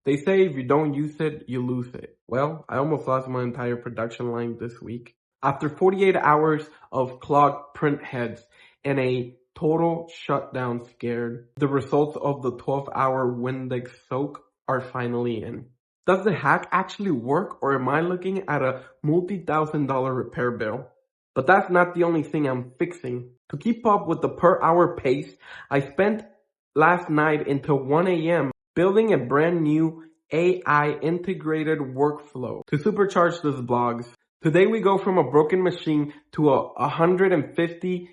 They say if you don't use it, you lose it. Well, I almost lost my entire production line this week. After 48 hours of clogged print heads and a total shutdown scared, the results of the 12-hour Windex soak are finally in. Does the hack actually work, or am I looking at a multi-$1,000 repair bill? But that's not the only thing I'm fixing. To keep up with the per hour pace, I spent last night until 1 a.m. building a brand new AI integrated workflow to supercharge these blogs. Today we go from a broken machine to a 150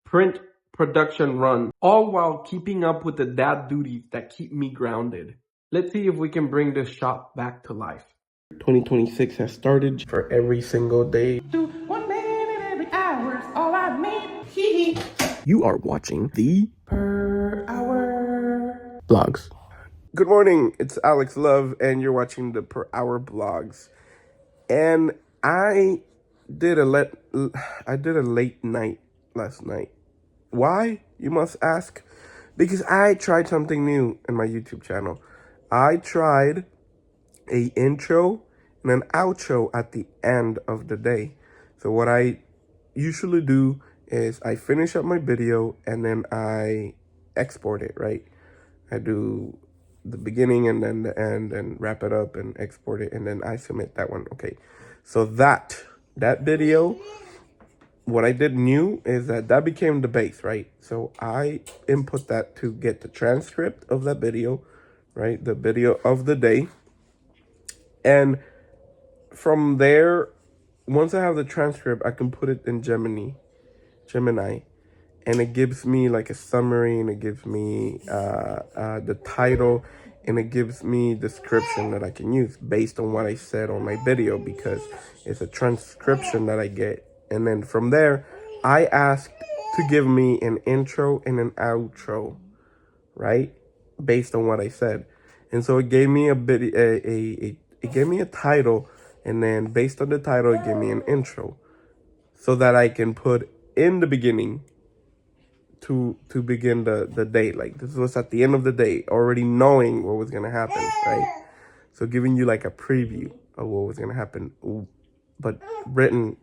print production run, all while keeping up with the dad duties that keep me grounded. Let's see if we can bring this shop back to life. 2026 has started for every single day. Do 1 minute every hour is all I need. You are watching the Per Hour Blogs. Good morning, it's Alex Love, and you're watching the Per Hour Blogs. And I did a late night last night. Why, you must ask? Because I tried something new in my YouTube channel. I tried a intro and an outro at the end of the day. So what I usually do is I finish up my video and then I export it, right? I do the beginning and then the end and wrap it up and export it, and then I submit that one. Okay, so that video, what I did new is that became the base, right? So I input that to get the transcript of that video, right? The video of the day. And from there, once I have the transcript, I can put it in Gemini, and it gives me like a summary, and it gives me the title, and it gives me description that I can use based on what I said on my video, because it's a transcription that I get. And then from there, I asked to give me an intro and an outro, right, based on what I said. And so it gave me it gave me a title, and then based on the title, it gave me an intro, so that I can put in the beginning to begin the day. Like, this was at the end of the day, already knowing what was gonna happen, right? So giving you like a preview of what was gonna happen, but written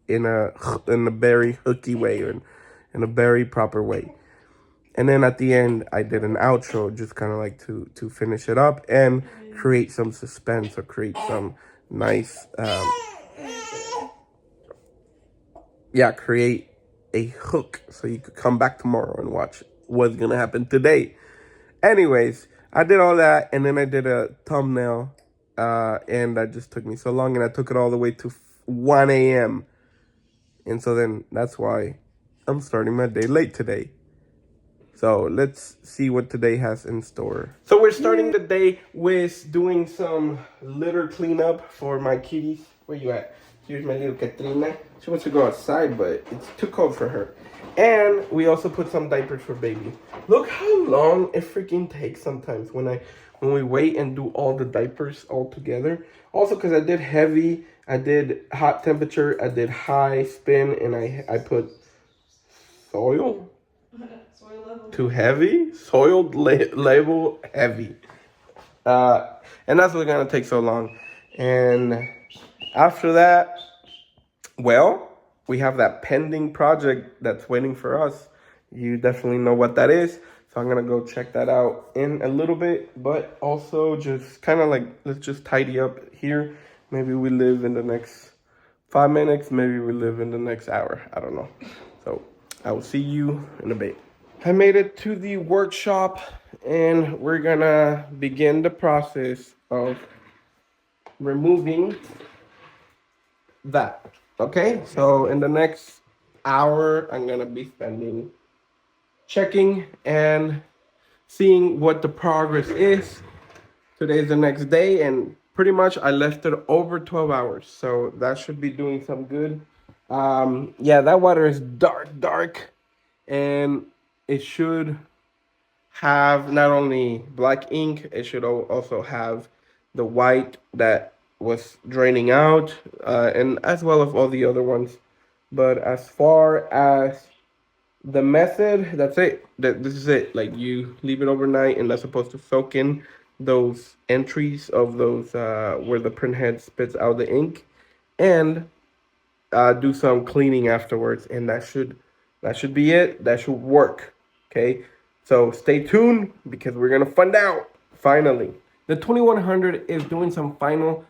in a very hooky way, or in a very proper way. And then at the end, I did an outro, just kind of like to finish it up and create some suspense, or create some nice, create a hook so you could come back tomorrow and watch what's going to happen today. Anyways, I did all that, and then I did a thumbnail, and that just took me so long, and I took it all the way to 1 a.m. And so then that's why I'm starting my day late today. So let's see what today has in store. So we're starting the day with doing some litter cleanup for my kitties. Where you at? Here's my little Katrina. She wants to go outside, but it's too cold for her. And we also put some diapers for baby. Look how long it freaking takes sometimes when we wait and do all the diapers all together. Also, because I did heavy, I did hot temperature, I did high spin, and I put soil. Too heavy? Soiled label heavy. And that's what's gonna take so long. And after that, well, we have that pending project that's waiting for us. You definitely know what that is. So I'm gonna go check that out in a little bit, but also just kind of like, let's just tidy up here. Maybe we live in the next 5 minutes, maybe we live in the next hour. I don't know. So I will see you in a bit. I made it to the workshop, and we're gonna begin the process of removing that. Okay, so in the next hour, I'm gonna be spending checking and seeing what the progress is. Today's the next day, and pretty much I left it over 12 hours, so that should be doing some good. Yeah, that water is dark, and it should have not only black ink, it should also have the white that was draining out, and as well as all the other ones. But as far as the method, that's it. This is it. Like, you leave it overnight, and that's supposed to soak in those entries of those where the print head spits out the ink, and do some cleaning afterwards, and that should be it. That should work. Okay, so stay tuned because we're gonna find out finally. The 2100 is doing some final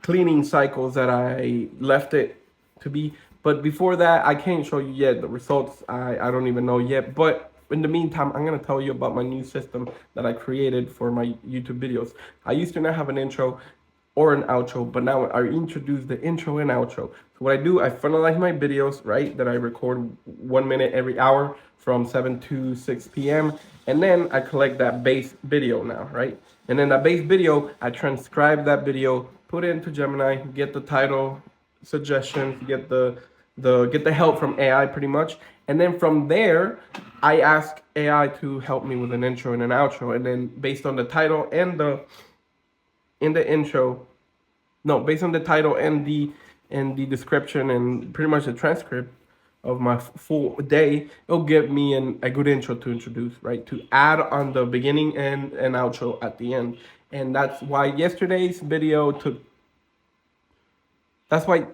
cleaning cycles that I left it to be. But before that, I can't show you yet the results. I don't even know yet. But in the meantime, I'm going to tell you about my new system that I created for my YouTube videos. I used to not have an intro or an outro, but now I introduce the intro and outro. So what I do, I finalize my videos, right, that I record 1 minute every hour from 7 to 6 p.m. And then I collect that base video now, right? And then that base video, I transcribe that video, put it into Gemini, get the title, suggestions, get the help from AI pretty much. And then from there, I ask AI to help me with an intro and an outro. And then based on the title and the intro, no, based on the title and the description and pretty much the transcript of my full day, it'll give me a good intro to introduce, right? To add on the beginning and an outro at the end. And that's why yesterday's video took, that's why,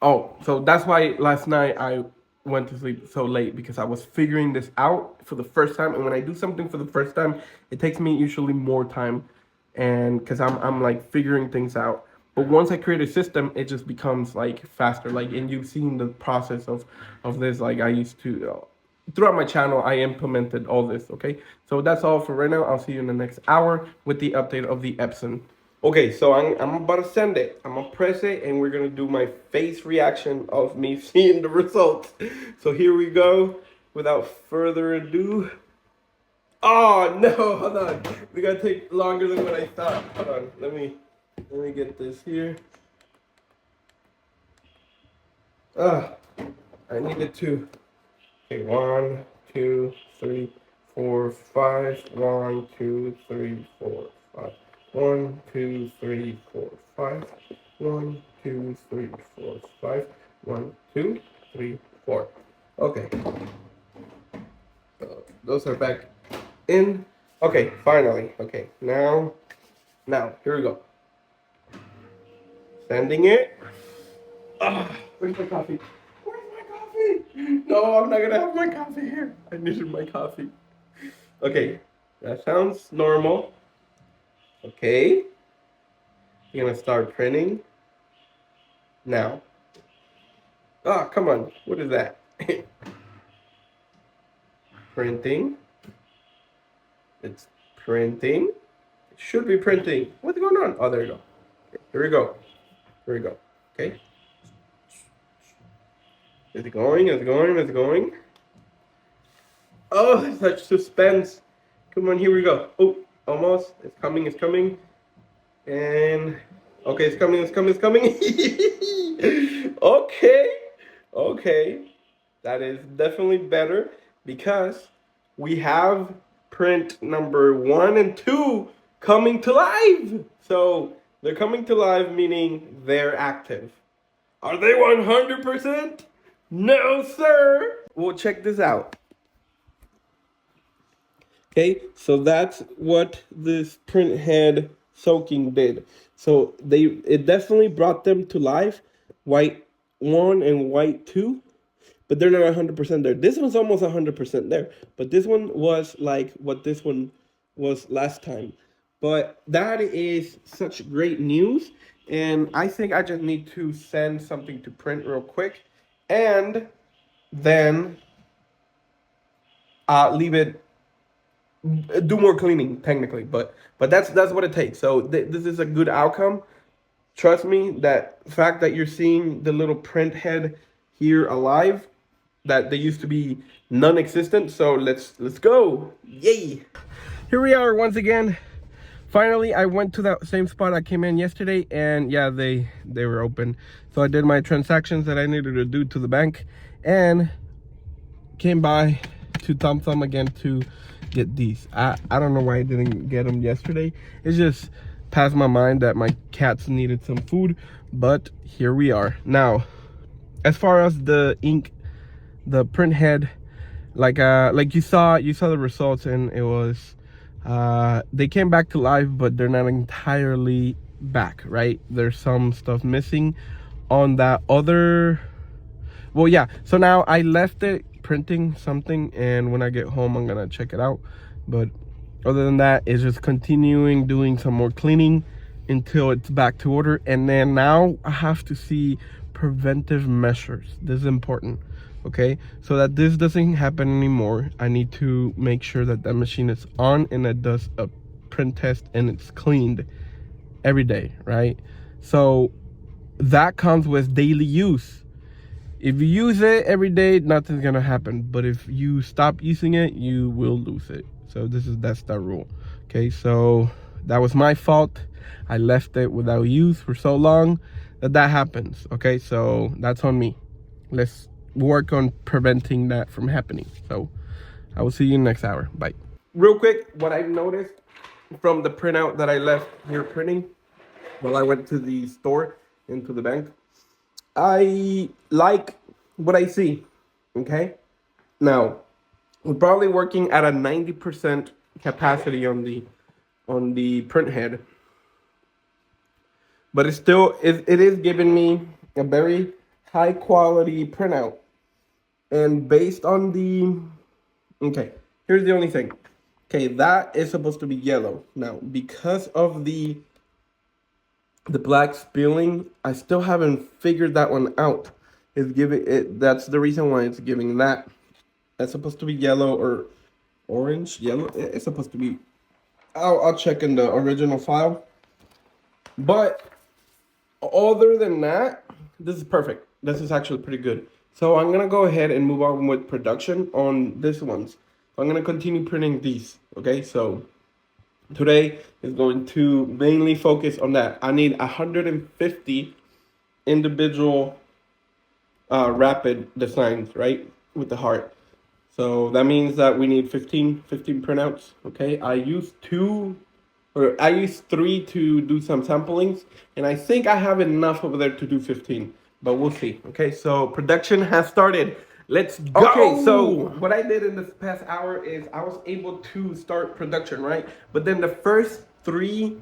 oh, so that's why last night I went to sleep so late, because I was figuring this out for the first time. And when I do something for the first time, it takes me usually more time, and because I'm like figuring things out. But once I create a system, it just becomes like faster. Like, and you've seen the process of this. Like I used to, throughout my channel, I implemented all this. Okay, so that's all for right now. I'll see you in the next hour with the update of the Epson. Okay, so I'm about to send it. I'm gonna press it, and we're gonna do my face reaction of me seeing the results. So here we go. Without further ado. Oh no, hold on. We gotta take longer than what I thought. Hold on, let me get this here. I needed to. Okay, 1, 2, 3, 4, 5. 1, 2, 3, 4, 5. 1, 2, 3, 4, 5. 1, 2, 3, 4, 5. 1, 2, 3, 4. Okay. So those are back in. Okay, finally. Okay, now, here we go. Sending it. Where's my coffee? Where's my coffee? No, I'm not gonna have my coffee here. I needed my coffee. Okay, that sounds normal. Okay. You're gonna start printing. Now. Ah, come on. What is that? Printing. It's printing. It should be printing. What's going on? Oh, there you go. Okay, here we go. Here we go. Okay. Is it going? Is it going? Is it going? Oh, such suspense. Come on, here we go. Oh, almost. It's coming. It's coming. And okay, it's coming. It's coming. It's coming. Okay. Okay. That is definitely better, because we have print number 1 and 2 coming to live. So they're coming to live, meaning they're active. Are they 100%? No, sir. Well, check this out. Okay, so that's what this print head soaking did. So it definitely brought them to life, white 1 and white 2, but they're not 100% there. This one's almost 100% there, but this one was like what this one was last time. But that is such great news, and I think I just need to send something to print real quick, and then leave it, do more cleaning technically, but that's what it takes. So this is a good outcome. Trust me, that fact that you're seeing the little print head here alive, that they used to be non-existent. So let's go. Yay. Here we are once again. Finally, I went to that same spot I came in yesterday, and yeah, they were open. So I did my transactions that I needed to do to the bank, and came by to Tom Thumb again to get these. I don't know why I didn't get them yesterday. It's just passed my mind that my cats needed some food, but here we are. Now, as far as the ink, the print head, like you saw the results, and it was They came back to life, but they're not entirely back, right? There's some stuff missing on that other. Well, yeah, so now I left it printing something, and when I get home I'm gonna check it out. But other than that, it's just continuing doing some more cleaning until it's back to order. And then now I have to see preventive measures. This is important, okay? So that this doesn't happen anymore, I need to make sure that that machine is on and it does a print test and it's cleaned every day, right? So that comes with daily use. If you use it every day, nothing's gonna happen. But if you stop using it, you will lose it. So that's the rule. Okay, so that was my fault. I left it without use for so long that happens. Okay, so that's on me. Let's work on preventing that from happening. So I will see you next hour. Bye. Real quick, what I've noticed from the printout that I left here printing while I went to the store into the bank, I like what I see, okay? Now, we're probably working at a 90% capacity on the print head, but it is giving me a very high quality printout. And based on okay, here's the only thing. Okay, that is supposed to be yellow. Now, because of the black spilling, I still haven't figured that one out. It's giving it, that's the reason why it's giving that. That's supposed to be yellow or orange. Yellow, it's supposed to be, I'll check in the original file. But other than that, this is perfect. This is actually pretty good. So I'm gonna go ahead and move on with production on this ones. So I'm gonna continue printing these, okay? So today is going to mainly focus on that. I need 150 individual rapid designs, right? With the heart. So that means that we need 15 printouts, okay? I used 3 to do some samplings, and I think I have enough over there to do 15, but we'll see. Okay, so production has started. Let's go. Okay, so what I did in this past hour is I was able to start production, right? But then the first three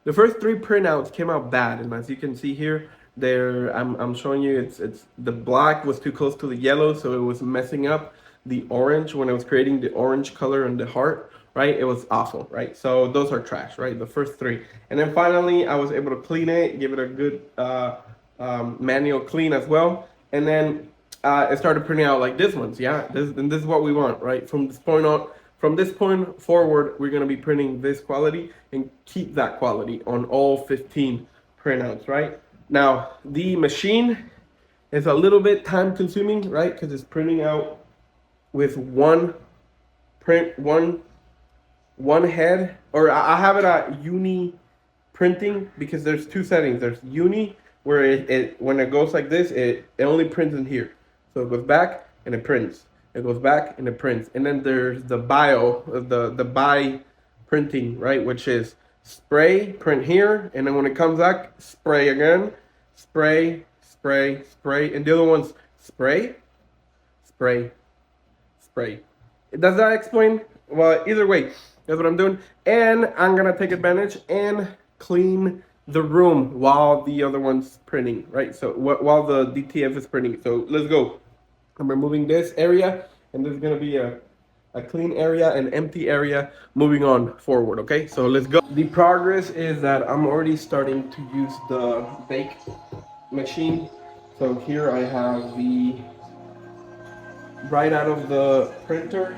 printouts came out bad, and as you can see here, I'm showing you it's the black was too close to the yellow, so it was messing up the orange when I was creating the orange color on the heart, right? It was awful, right? So those are trash, right? The first three. And then finally I was able to clean it, give it a good manual clean as well. And then it started printing out like this ones, yeah? This is what we want, right? From this point forward, we're gonna be printing this quality and keep that quality on all 15 printouts, right? Now, the machine is a little bit time consuming, right? Because it's printing out with one head, or I have it at uni printing because there's two settings. There's uni where it when it goes like this, it only prints in here. So it goes back and it prints. It goes back and it prints. And then there's the the bi printing, right? Which is spray, print here, and then when it comes back, spray again, spray, spray, spray, and the other one's spray, spray, spray. Does that explain? Well, either way, that's what I'm doing. And I'm gonna take advantage and clean the room while the other one's printing, right? So while the DTF is printing. So let's go. I'm removing this area, and there's gonna be a clean area, an empty area, moving on forward, okay? So let's go. The progress is that I'm already starting to use the bake machine. So here I have the, right out of the printer,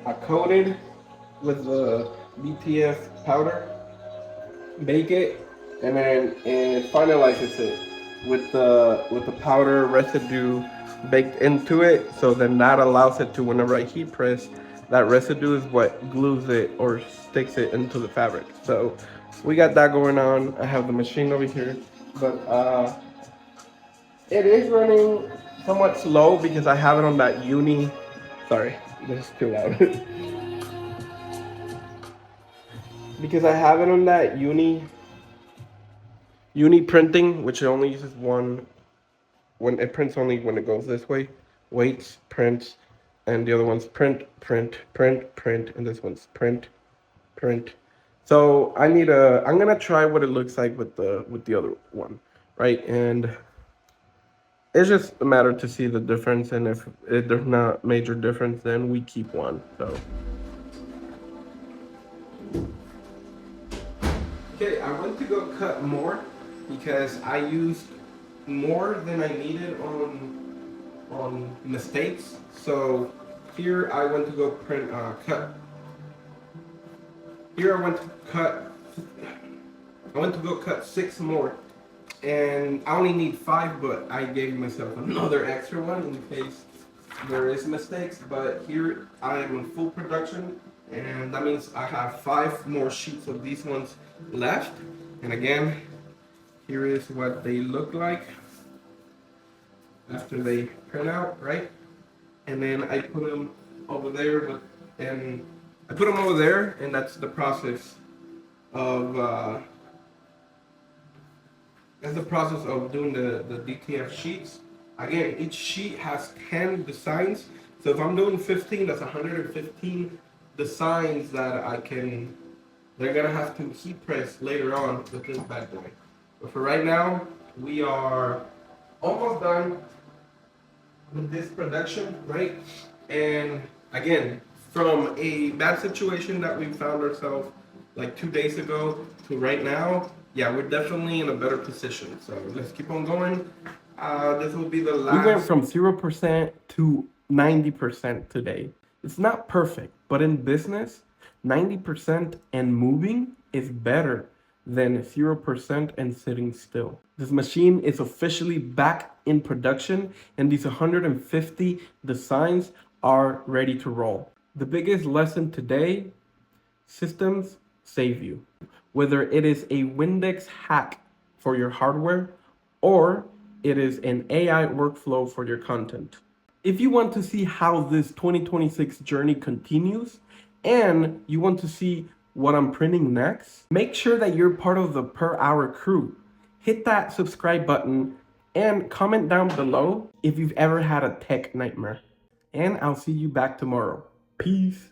I coated with the BTF powder, bake it, and then it finalizes it with the powder residue baked into it. So then that allows it to, whenever I heat press, that residue is what glues it or sticks it into the fabric. So we got that going on. I have the machine over here, but it is running somewhat slow because I have it on that uni. Sorry, this is too loud. Because I have it on that uni printing, which only uses one, when it prints only when it goes this way, waits, prints, and the other one's print, print, print, print, and this one's print, print. So I'm gonna try what it looks like with the other one, right? And it's just a matter to see the difference, and if there's not major difference, then we keep one. So okay, I went to go cut more because I used more than I needed on mistakes. So here I went to go cut. Here I went to go cut 6 more, and I only need 5, but I gave myself another extra one in case there is mistakes. But here I am in full production, and that means I have 5 more sheets of these ones left. And again, here is what they look like after they print out, right? And then I put them over there, and I put them over there, and that's the process of doing the DTF sheets. Again, each sheet has 10 designs. So if I'm doing 15, that's 115 designs that they're gonna have to heat press later on with this bad boy. But for right now, we are almost done with this production, right? And again, from a bad situation that we found ourselves like 2 days ago to right now, yeah, we're definitely in a better position. So let's keep on going. This will be the last. We went from 0% to 90% today. It's not perfect, but in business, 90% and moving is better than 0% and sitting still. This machine is officially back in production, and these 150 designs are ready to roll. The biggest lesson today: systems save you. Whether it is a Windex hack for your hardware or it is an AI workflow for your content. If you want to see how this 2026 journey continues and you want to see what I'm printing next, make sure that you're part of the per hour crew. Hit that subscribe button and comment down below if you've ever had a tech nightmare. And I'll see you back tomorrow. Peace.